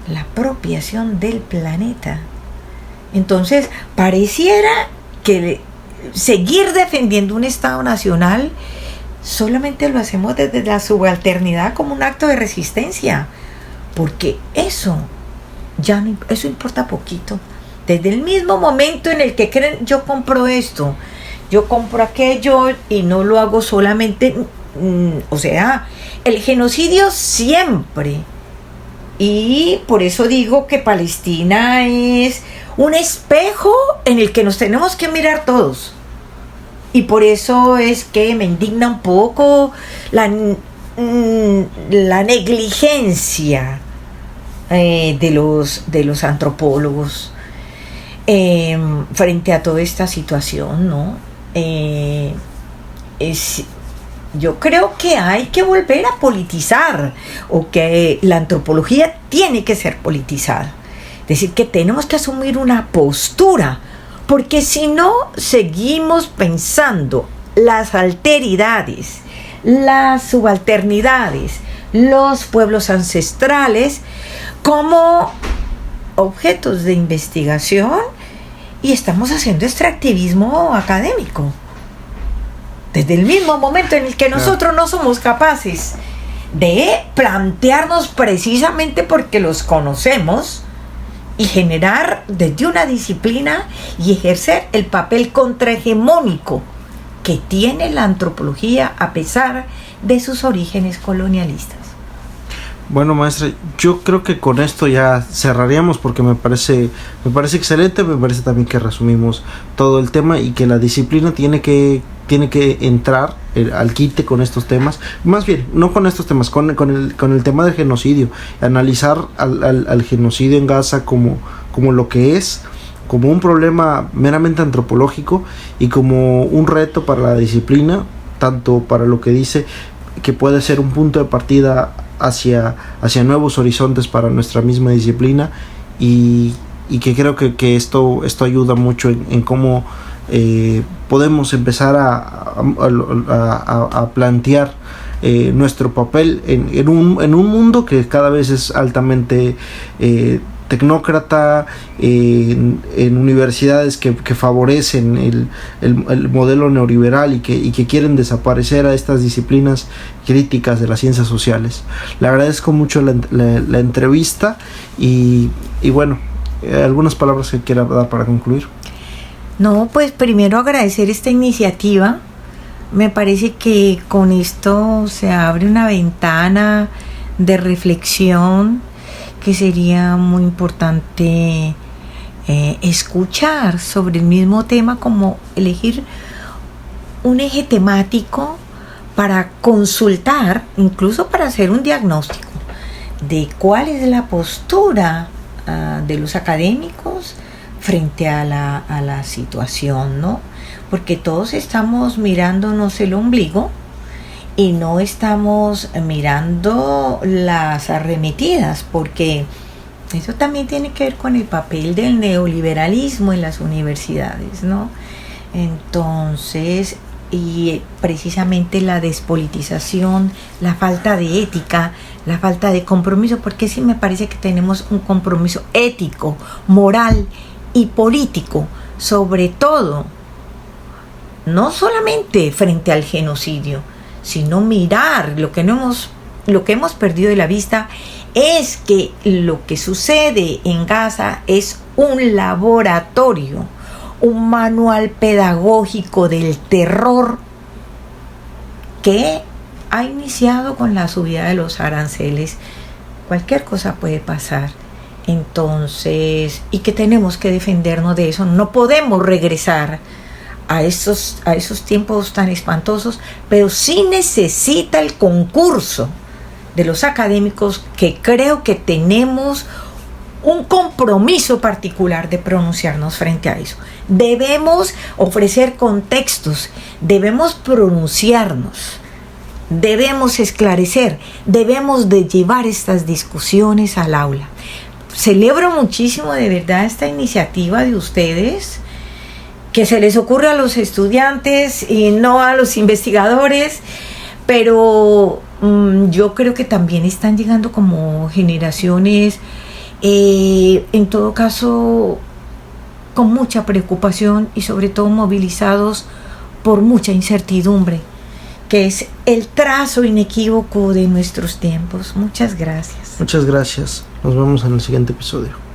la apropiación del planeta. Entonces, pareciera que seguir defendiendo un Estado nacional solamente lo hacemos desde la subalternidad como un acto de resistencia, porque eso importa poquito. Desde el mismo momento en el que creen, yo compro esto, yo compro aquello, y no lo hago solamente, o sea, el genocidio siempre. Y por eso digo que Palestina es un espejo en el que nos tenemos que mirar todos. Y por eso es que me indigna un poco la negligencia de los antropólogos frente a toda esta situación, ¿no? Yo creo que hay que volver a politizar, o que la antropología tiene que ser politizada. Es decir, que tenemos que asumir una postura, porque si no, seguimos pensando las alteridades, las subalternidades, los pueblos ancestrales como objetos de investigación, y estamos haciendo extractivismo académico. Desde el mismo momento en el que nosotros no somos capaces de plantearnos, precisamente porque los conocemos, y generar desde una disciplina y ejercer el papel contrahegemónico que tiene la antropología a pesar de sus orígenes colonialistas. Bueno, maestra, yo creo que con esto ya cerraríamos, porque me parece excelente. Me parece también que resumimos todo el tema, y que la disciplina tiene que entrar al quite con estos temas. Más bien, no con estos temas, con el tema del genocidio. Analizar al genocidio en Gaza como lo que es, como un problema meramente antropológico, y como un reto para la disciplina, tanto para lo que dice que puede ser un punto de partida hacia nuevos horizontes para nuestra misma disciplina, y que creo que esto ayuda mucho en cómo podemos empezar a plantear nuestro papel en un mundo que cada vez es altamente tecnócrata, en universidades que favorecen el modelo neoliberal, y que quieren desaparecer a estas disciplinas críticas de las ciencias sociales. Le agradezco mucho la entrevista, y bueno, algunas palabras que quiera dar para concluir. No, pues primero agradecer esta iniciativa. Me parece que con esto se abre una ventana de reflexión que sería muy importante escuchar sobre el mismo tema, como elegir un eje temático para consultar, incluso para hacer un diagnóstico de cuál es la postura de los académicos frente a la situación, ¿no? Porque todos estamos mirándonos el ombligo y no estamos mirando las arremetidas, porque eso también tiene que ver con el papel del neoliberalismo en las universidades, ¿no? Entonces, y precisamente la despolitización, la falta de ética, la falta de compromiso, porque sí me parece que tenemos un compromiso ético, moral y político, sobre todo, no solamente frente al genocidio, sino mirar lo que hemos perdido de la vista, es que lo que sucede en Gaza es un laboratorio, un manual pedagógico del terror que ha iniciado con la subida de los aranceles. Cualquier cosa puede pasar. Entonces, y que tenemos que defendernos de eso. No podemos regresar a esos tiempos tan espantosos, pero sí necesita el concurso de los académicos, que creo que tenemos un compromiso particular de pronunciarnos frente a eso. Debemos ofrecer contextos, debemos pronunciarnos, debemos esclarecer, debemos de llevar estas discusiones al aula. Celebro muchísimo de verdad esta iniciativa de ustedes, que se les ocurre a los estudiantes y no a los investigadores, pero yo creo que también están llegando como generaciones, en todo caso, con mucha preocupación y sobre todo movilizados por mucha incertidumbre, que es el trazo inequívoco de nuestros tiempos. Muchas gracias. Muchas gracias. Nos vemos en el siguiente episodio.